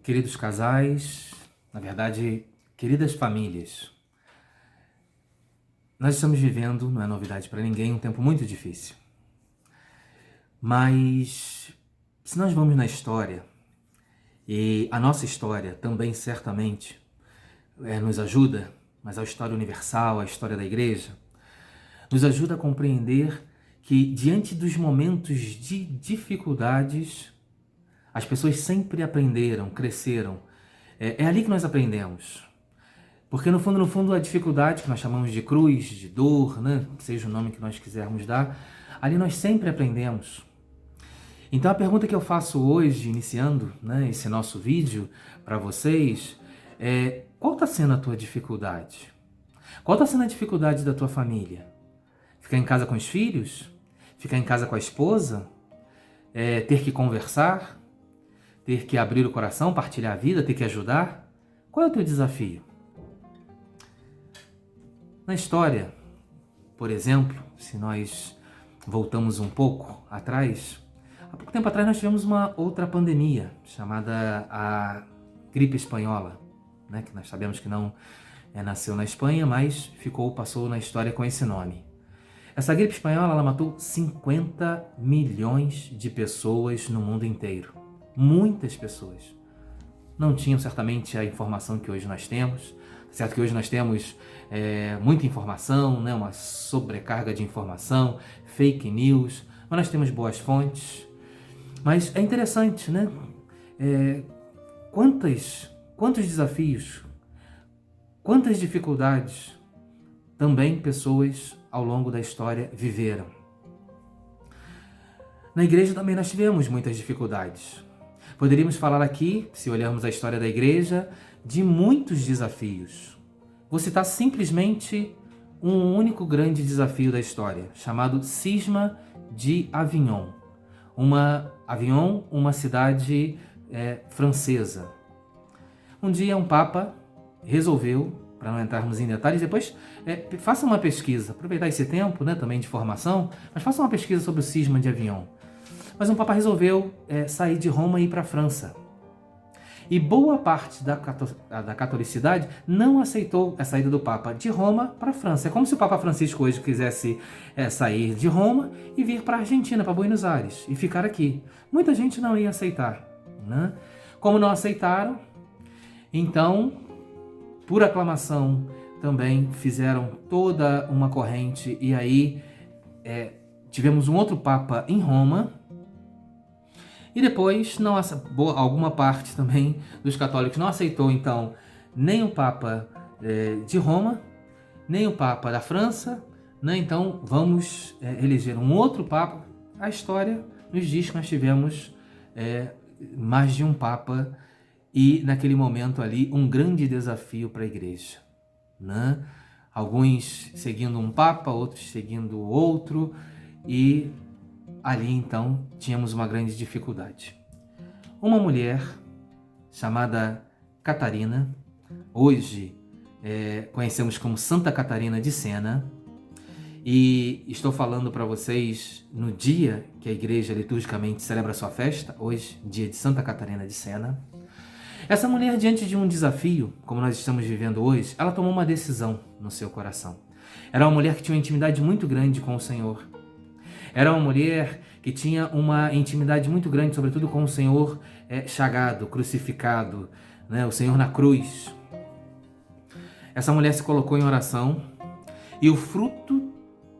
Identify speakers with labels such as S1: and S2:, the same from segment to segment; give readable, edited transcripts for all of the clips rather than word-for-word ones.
S1: Queridos casais, na verdade, queridas famílias, nós estamos vivendo, não é novidade para ninguém, um tempo muito difícil. Mas, se nós vamos na história, e a nossa história também certamente nos ajuda, mas a história universal, a história da igreja, nos ajuda a compreender que diante dos momentos de dificuldades, as pessoas sempre aprenderam, cresceram. É ali que nós aprendemos. Porque no fundo, a dificuldade que nós chamamos de cruz, de dor, né? Seja o nome que nós quisermos dar, ali nós sempre aprendemos. Então a pergunta que eu faço hoje, iniciando, né, esse nosso vídeo para vocês, é: qual está sendo a tua dificuldade? Qual está sendo a dificuldade da tua família? Ficar em casa com os filhos? Ficar em casa com a esposa? Ter que conversar? Ter que abrir o coração, partilhar a vida, ter que ajudar? Qual é o teu desafio? Na história, por exemplo, se nós voltamos um pouco atrás, há pouco tempo atrás nós tivemos uma outra pandemia, chamada a gripe espanhola, né? Que nós sabemos que não nasceu na Espanha, mas passou na história com esse nome. Essa gripe espanhola, ela matou 50 milhões de pessoas no mundo inteiro. Muitas pessoas. Não tinham certamente a informação que hoje nós temos. Certo que hoje nós temos muita informação, né? Uma sobrecarga de informação, fake news, mas nós temos boas fontes. Mas é interessante, né? Quantos desafios, quantas dificuldades também pessoas ao longo da história viveram. Na igreja também nós tivemos muitas dificuldades. Poderíamos falar aqui, se olharmos a história da igreja, de muitos desafios. Vou citar simplesmente um único grande desafio da história, chamado Cisma de Avignon. Avignon, uma cidade francesa. Um dia um papa resolveu, para não entrarmos em detalhes, depois faça uma pesquisa, aproveitar esse tempo, né, também de formação, mas faça uma pesquisa sobre o Cisma de Avignon. Mas um papa resolveu sair de Roma e ir para a França. E boa parte da catolicidade não aceitou a saída do Papa de Roma para a França. É como se o Papa Francisco hoje quisesse sair de Roma e vir para a Argentina, para Buenos Aires, e ficar aqui. Muita gente não ia aceitar, né? Como não aceitaram, então, por aclamação, também fizeram toda uma corrente, e aí tivemos um outro Papa em Roma. E depois, alguma parte também dos católicos não aceitou, então, nem o Papa de Roma, nem o Papa da França, né? Então vamos eleger um outro Papa. A história nos diz que nós tivemos mais de um Papa e, naquele momento ali, um grande desafio para a igreja, né? Alguns seguindo um Papa, outros seguindo outro, e ali, então, tínhamos uma grande dificuldade. Uma mulher chamada Catarina, hoje conhecemos como Santa Catarina de Sena, e estou falando para vocês no dia que a igreja liturgicamente celebra sua festa, hoje, dia de Santa Catarina de Sena. Essa mulher, diante de um desafio, como nós estamos vivendo hoje, ela tomou uma decisão no seu coração. Era uma mulher que tinha uma intimidade muito grande com o Senhor. Era uma mulher que tinha uma intimidade muito grande, sobretudo com o Senhor chagado, crucificado, né? O Senhor na cruz. Essa mulher se colocou em oração e o fruto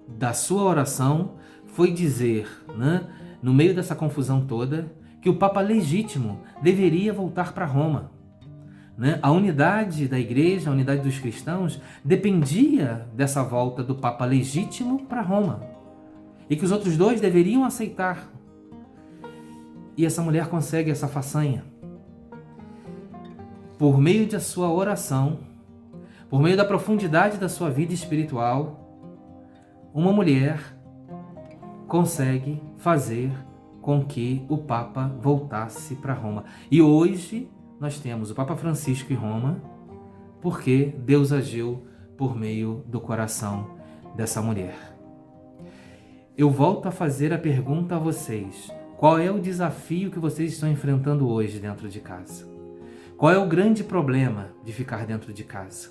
S1: da sua oração foi dizer, né, no meio dessa confusão toda, que o Papa legítimo deveria voltar para Roma, né? A unidade da igreja, a unidade dos cristãos, dependia dessa volta do Papa legítimo para Roma. E que os outros dois deveriam aceitar. E essa mulher consegue essa façanha. Por meio da sua oração, por meio da profundidade da sua vida espiritual, uma mulher consegue fazer com que o Papa voltasse para Roma. E hoje nós temos o Papa Francisco em Roma, porque Deus agiu por meio do coração dessa mulher. Eu volto a fazer a pergunta a vocês: qual é o desafio que vocês estão enfrentando hoje dentro de casa? Qual é o grande problema de ficar dentro de casa?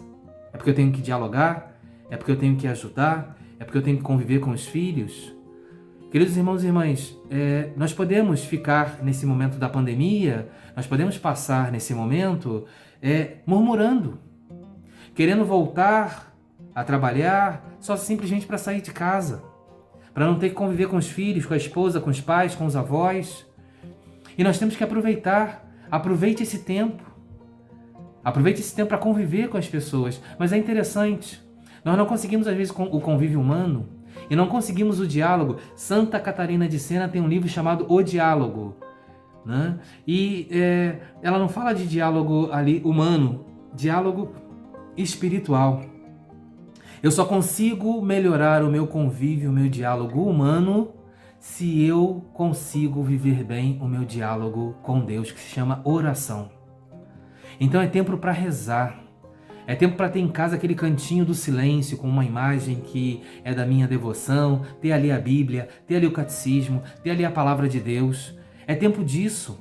S1: É porque eu tenho que dialogar? É porque eu tenho que ajudar? É porque eu tenho que conviver com os filhos? Queridos irmãos e irmãs, nós podemos ficar nesse momento da pandemia, nós podemos passar nesse momento murmurando, querendo voltar a trabalhar só simplesmente para sair de casa, para não ter que conviver com os filhos, com a esposa, com os pais, com os avós. E nós temos que aproveite esse tempo para conviver com as pessoas. Mas é interessante, nós não conseguimos às vezes o convívio humano e não conseguimos o diálogo. Santa Catarina de Sena tem um livro chamado O Diálogo, né? E ela não fala de diálogo ali humano, diálogo espiritual. Eu só consigo melhorar o meu convívio, o meu diálogo humano, se eu consigo viver bem o meu diálogo com Deus, que se chama oração. Então é tempo para rezar. É tempo para ter em casa aquele cantinho do silêncio com uma imagem que é da minha devoção, ter ali a Bíblia, ter ali o catecismo, ter ali a palavra de Deus. É tempo disso.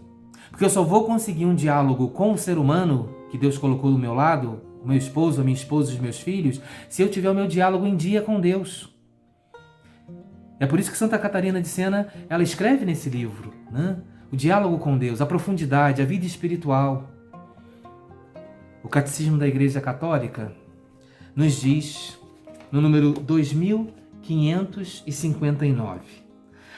S1: Porque eu só vou conseguir um diálogo com o ser humano que Deus colocou do meu lado, o meu esposo, a minha esposa, os meus filhos, se eu tiver o meu diálogo em dia com Deus. É por isso que Santa Catarina de Sena, ela escreve nesse livro, né? O diálogo com Deus, a profundidade, a vida espiritual. O Catecismo da Igreja Católica nos diz, no número 2559,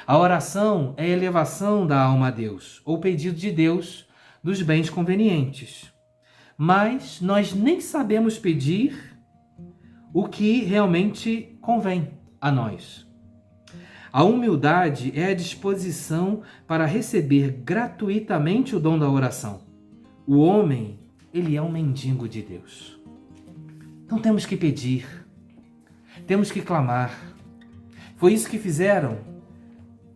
S1: a oração é a elevação da alma a Deus, ou pedido de Deus dos bens convenientes. Mas nós nem sabemos pedir o que realmente convém a nós. A humildade é a disposição para receber gratuitamente o dom da oração. O homem, ele é um mendigo de Deus. Então temos que pedir, temos que clamar. Foi isso que fizeram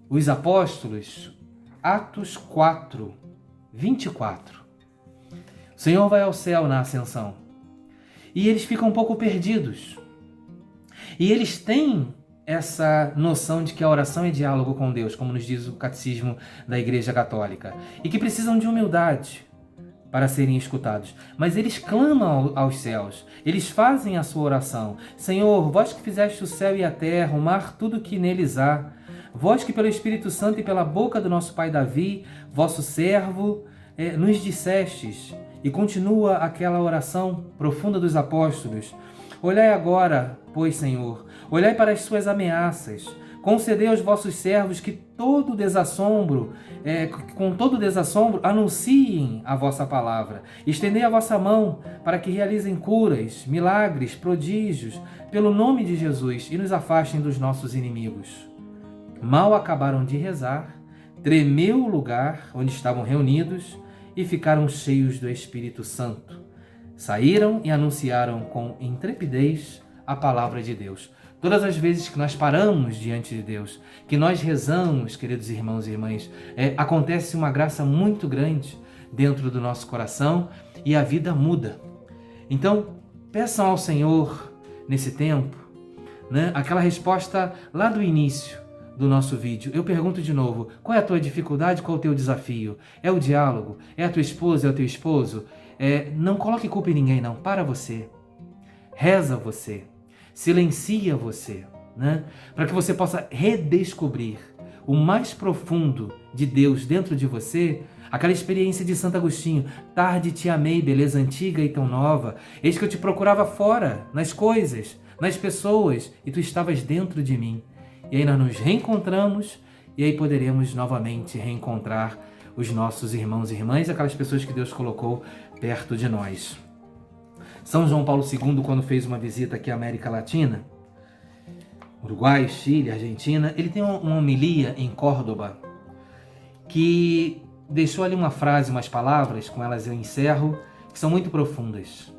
S1: os apóstolos, Atos 4, 24. O Senhor vai ao céu na ascensão e eles ficam um pouco perdidos. E eles têm essa noção de que a oração é diálogo com Deus, como nos diz o Catecismo da Igreja Católica, e que precisam de humildade para serem escutados. Mas eles clamam aos céus, eles fazem a sua oração. Senhor, vós que fizeste o céu e a terra, o mar, tudo que neles há, vós que pelo Espírito Santo e pela boca do nosso pai Davi, vosso servo, nos dissestes, e continua aquela oração profunda dos apóstolos. Olhai agora, pois, Senhor, olhai para as suas ameaças, concedei aos vossos servos que com todo desassombro, anunciem a vossa palavra. Estendei a vossa mão para que realizem curas, milagres, prodígios, pelo nome de Jesus, e nos afastem dos nossos inimigos. Mal acabaram de rezar, tremeu o lugar onde estavam reunidos e ficaram cheios do Espírito Santo. Saíram e anunciaram com intrepidez a palavra de Deus. Todas as vezes que nós paramos diante de Deus, que nós rezamos, queridos irmãos e irmãs, acontece uma graça muito grande dentro do nosso coração e a vida muda. Então, peçam ao Senhor, nesse tempo, né, aquela resposta lá do início do nosso vídeo. Eu pergunto de novo, qual é a tua dificuldade, qual é o teu desafio? É o diálogo? É a tua esposa, é o teu esposo? Não coloque culpa em ninguém, não. Para você. Reza você. Silencia você, né? Para que você possa redescobrir o mais profundo de Deus dentro de você, aquela experiência de Santo Agostinho. Tarde te amei, beleza antiga e tão nova. Eis que eu te procurava fora, nas coisas, nas pessoas, e tu estavas dentro de mim. E aí nós nos reencontramos, e aí poderemos novamente reencontrar os nossos irmãos e irmãs, aquelas pessoas que Deus colocou perto de nós. São João Paulo II, quando fez uma visita aqui à América Latina, Uruguai, Chile, Argentina, ele tem uma homilia em Córdoba que deixou ali uma frase, umas palavras, com elas eu encerro, que são muito profundas.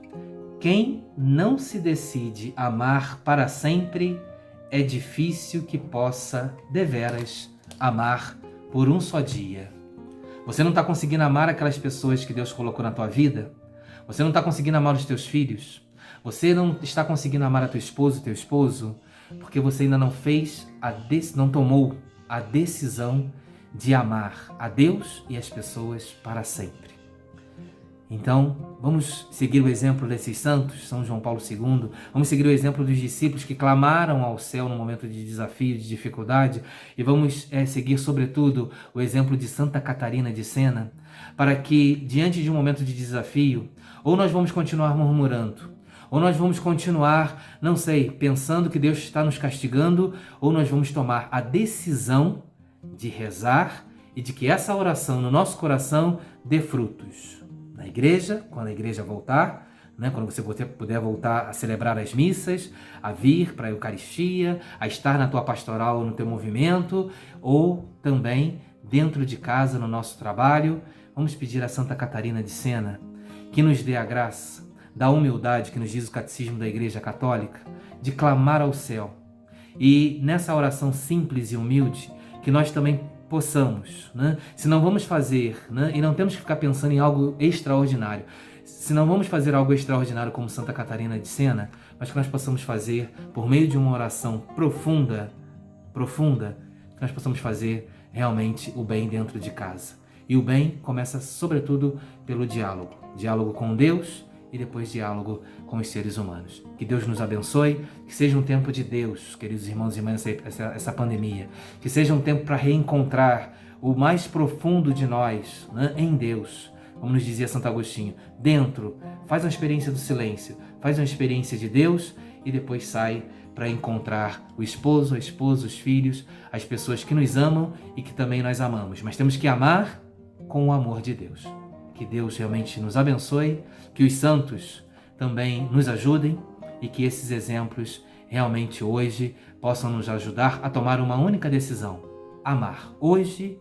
S1: Quem não se decide amar para sempre, é difícil que possa, deveras, amar por um só dia. Você não está conseguindo amar aquelas pessoas que Deus colocou na tua vida? Você não está conseguindo amar os teus filhos? Você não está conseguindo amar a tua esposa, teu esposo? Porque você ainda não tomou a decisão de amar a Deus e as pessoas para sempre. Então, vamos seguir o exemplo desses santos, São João Paulo II, vamos seguir o exemplo dos discípulos que clamaram ao céu no momento de desafio, de dificuldade, e vamos seguir, sobretudo, o exemplo de Santa Catarina de Sena, para que, diante de um momento de desafio, ou nós vamos continuar murmurando, ou nós vamos continuar, não sei, pensando que Deus está nos castigando, ou nós vamos tomar a decisão de rezar e de que essa oração no nosso coração dê frutos. Na igreja, quando a igreja voltar, quando você puder voltar a celebrar as missas, a vir para a Eucaristia, a estar na tua pastoral, no teu movimento, ou também dentro de casa, no nosso trabalho, vamos pedir a Santa Catarina de Sena que nos dê a graça da humildade que nos diz o Catecismo da Igreja Católica, de clamar ao céu. E nessa oração simples e humilde, que nós também possamos, se não vamos fazer, e não temos que ficar pensando em algo extraordinário, se não vamos fazer algo extraordinário como Santa Catarina de Sena, mas que nós possamos fazer por meio de uma oração profunda, que nós possamos fazer realmente o bem dentro de casa. E o bem começa sobretudo pelo diálogo com Deus e depois diálogo com os seres humanos. Que Deus nos abençoe, que seja um tempo de Deus, queridos irmãos e irmãs, essa pandemia, que seja um tempo para reencontrar o mais profundo de nós, em Deus. Como nos dizia Santo Agostinho, dentro, faz uma experiência do silêncio, faz uma experiência de Deus e depois sai para encontrar o esposo, a esposa, os filhos, as pessoas que nos amam e que também nós amamos. Mas temos que amar com o amor de Deus. Que Deus realmente nos abençoe, que os santos também nos ajudem e que esses exemplos realmente hoje possam nos ajudar a tomar uma única decisão: amar hoje,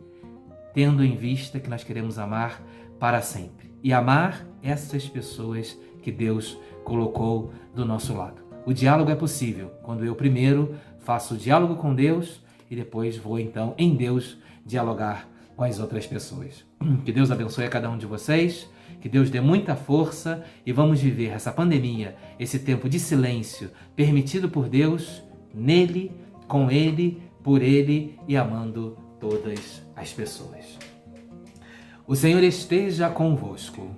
S1: tendo em vista que nós queremos amar para sempre. E amar essas pessoas que Deus colocou do nosso lado. O diálogo é possível quando eu primeiro faço o diálogo com Deus e depois vou então em Deus dialogar com as outras pessoas. Que Deus abençoe a cada um de vocês, que Deus dê muita força e vamos viver essa pandemia, esse tempo de silêncio permitido por Deus, nele, com Ele, por Ele e amando todas as pessoas. O Senhor esteja convosco.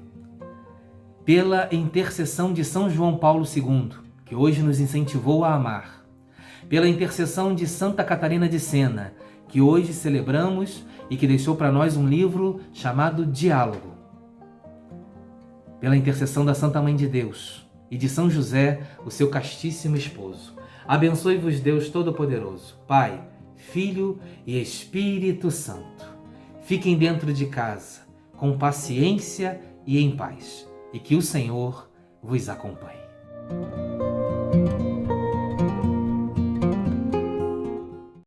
S1: Pela intercessão de São João Paulo II, que hoje nos incentivou a amar, pela intercessão de Santa Catarina de Sena, que hoje celebramos e que deixou para nós um livro chamado Diálogo, pela intercessão da Santa Mãe de Deus e de São José, o seu castíssimo esposo. Abençoe-vos Deus Todo-Poderoso, Pai, Filho e Espírito Santo. Fiquem dentro de casa, com paciência e em paz, e que o Senhor vos acompanhe.